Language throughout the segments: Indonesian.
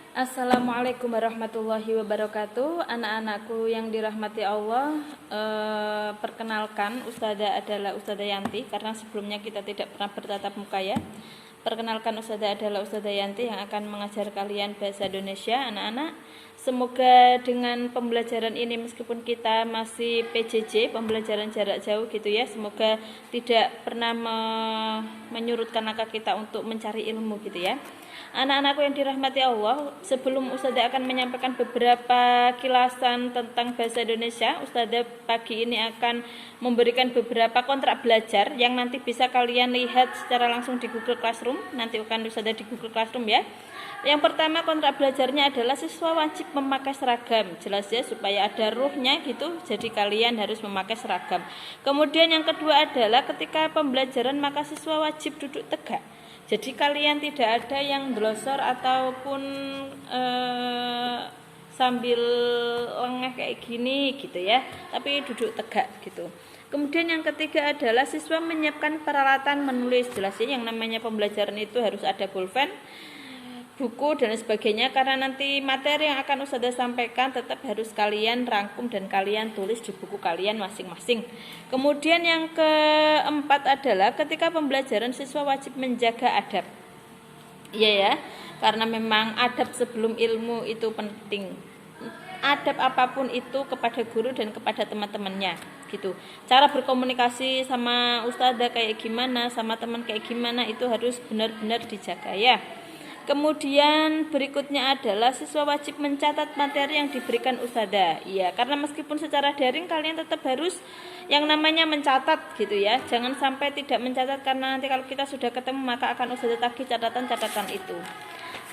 Assalamualaikum warahmatullahi wabarakatuh. Anak-anakku yang dirahmati Allah, perkenalkan Ustazah adalah Ustazah Yanti, karena sebelumnya kita tidak pernah bertatap muka ya. Perkenalkan, Ustazah adalah Ustazah Yanti yang akan mengajar kalian bahasa Indonesia, anak-anak. Semoga dengan pembelajaran ini, meskipun kita masih PJJ, pembelajaran jarak jauh gitu ya, semoga tidak pernah menyurutkan langkah kita untuk mencari ilmu gitu ya. Anak-anakku yang dirahmati Allah, sebelum Ustazah akan menyampaikan beberapa kilasan tentang bahasa Indonesia, Ustazah pagi ini akan memberikan beberapa kontrak belajar yang nanti bisa kalian lihat secara langsung di Google Classroom. Nanti akan Ustazah di Google Classroom ya. Yang pertama, kontrak belajarnya adalah siswa wajib memakai seragam. Jelas ya, supaya ada ruhnya gitu. Jadi kalian harus memakai seragam. Kemudian yang kedua adalah ketika pembelajaran maka siswa wajib duduk tegak. Jadi kalian tidak ada yang glosor ataupun sambil lengah kayak gini gitu ya, tapi duduk tegak gitu. Kemudian yang ketiga adalah siswa menyiapkan peralatan menulis. Jelas ya, yang namanya pembelajaran itu harus ada pulpen, buku dan sebagainya, karena nanti materi yang akan Ustazah sampaikan tetap harus kalian rangkum dan kalian tulis di buku kalian masing-masing. Kemudian yang keempat adalah ketika pembelajaran siswa wajib menjaga adab. Iya ya, karena memang adab sebelum ilmu itu penting. Adab apapun itu kepada guru dan kepada teman-temannya gitu. Cara berkomunikasi sama Ustazah kayak gimana, sama teman kayak gimana, itu harus benar-benar dijaga ya. Kemudian berikutnya adalah siswa wajib mencatat materi yang diberikan Ustazah. Iya, karena meskipun secara daring kalian tetap harus yang namanya mencatat gitu ya. Jangan sampai tidak mencatat, karena nanti kalau kita sudah ketemu maka akan Ustazah tagih catatan-catatan itu.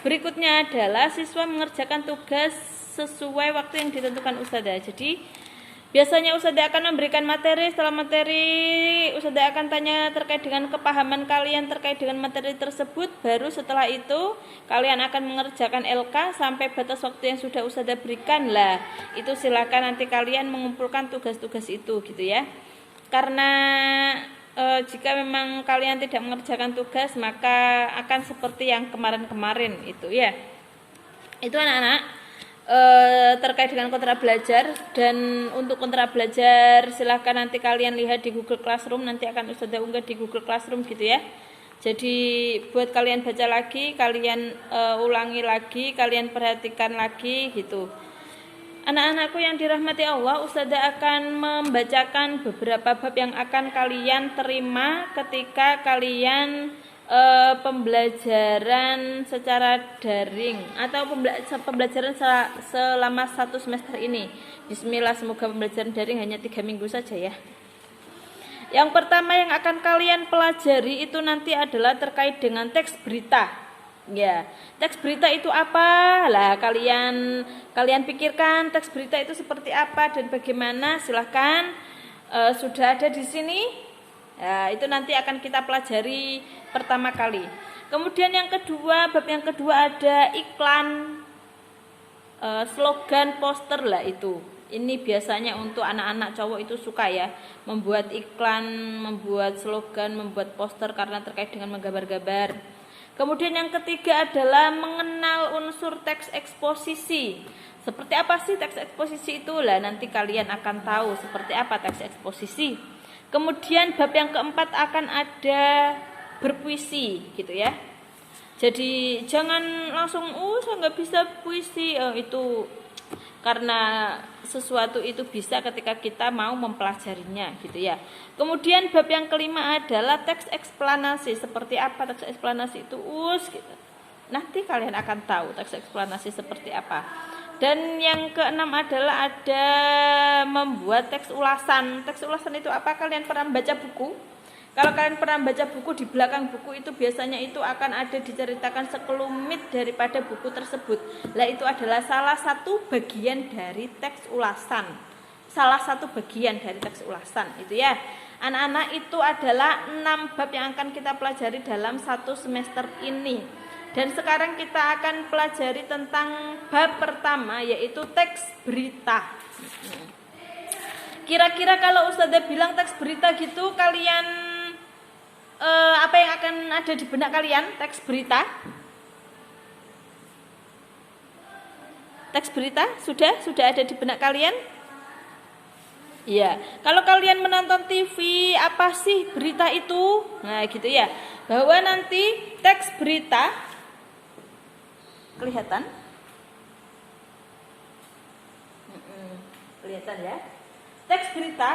Berikutnya adalah siswa mengerjakan tugas sesuai waktu yang ditentukan Ustazah. Jadi biasanya Ustazah akan memberikan materi, setelah materi Ustazah akan tanya terkait dengan kepahaman kalian terkait dengan materi tersebut. Baru setelah itu kalian akan mengerjakan LK sampai batas waktu yang sudah Ustazah berikan lah. Itu silakan nanti kalian mengumpulkan tugas-tugas itu gitu ya. Karena jika memang kalian tidak mengerjakan tugas maka akan seperti yang kemarin-kemarin itu ya. Itu anak-anak terkait dengan kontrak belajar. Dan untuk kontrak belajar silahkan nanti kalian lihat di Google Classroom, nanti akan Ustazah unggah di Google Classroom gitu ya. Jadi buat kalian baca lagi, kalian ulangi lagi, kalian perhatikan lagi gitu. Anak-anakku yang dirahmati Allah, Ustazah akan membacakan beberapa bab yang akan kalian terima ketika kalian pembelajaran secara daring atau pembelajaran selama 1 semester ini. Bismillah, semoga pembelajaran daring hanya 3 minggu saja ya. Yang pertama yang akan kalian pelajari itu nanti adalah terkait dengan teks berita. Ya, teks berita itu apa? Lah kalian pikirkan teks berita itu seperti apa dan bagaimana? Silahkan, sudah ada di sini. Ya, itu nanti akan kita pelajari pertama kali. Kemudian yang kedua, bab yang kedua ada iklan, slogan, poster lah itu. Ini biasanya untuk anak-anak cowok itu suka ya, membuat iklan, membuat slogan, membuat poster karena terkait dengan menggambar-gambar. Kemudian yang ketiga adalah mengenal unsur teks eksposisi. Seperti apa sih teks eksposisi itu? Lah nanti kalian akan tahu seperti apa teks eksposisi. Kemudian bab yang keempat akan ada berpuisi gitu ya. Jadi jangan langsung saya nggak bisa puisi, itu karena sesuatu itu bisa ketika kita mau mempelajarinya gitu ya. Kemudian bab yang kelima adalah teks eksplanasi. Seperti apa teks eksplanasi itu? Gitu. Nanti kalian akan tahu teks eksplanasi seperti apa. Dan yang keenam adalah ada membuat teks ulasan. Teks ulasan itu apa? Kalian pernah baca buku? Kalau kalian pernah baca buku, di belakang buku itu biasanya itu akan ada diceritakan sekelumit daripada buku tersebut. Lah itu adalah salah satu bagian dari teks ulasan. Salah satu bagian dari teks ulasan itu ya. Anak-anak, itu adalah 6 bab yang akan kita pelajari dalam 1 semester ini. Dan sekarang kita akan pelajari tentang bab pertama, yaitu teks berita. Kira-kira kalau Ustazah bilang teks berita gitu, kalian apa yang akan ada di benak kalian? Teks berita? teks berita? Sudah ada di benak kalian? Iya. Kalau kalian menonton TV, apa sih berita itu? Nah, gitu ya. Bahwa nanti teks berita kelihatan? Kelihatan ya. Teks berita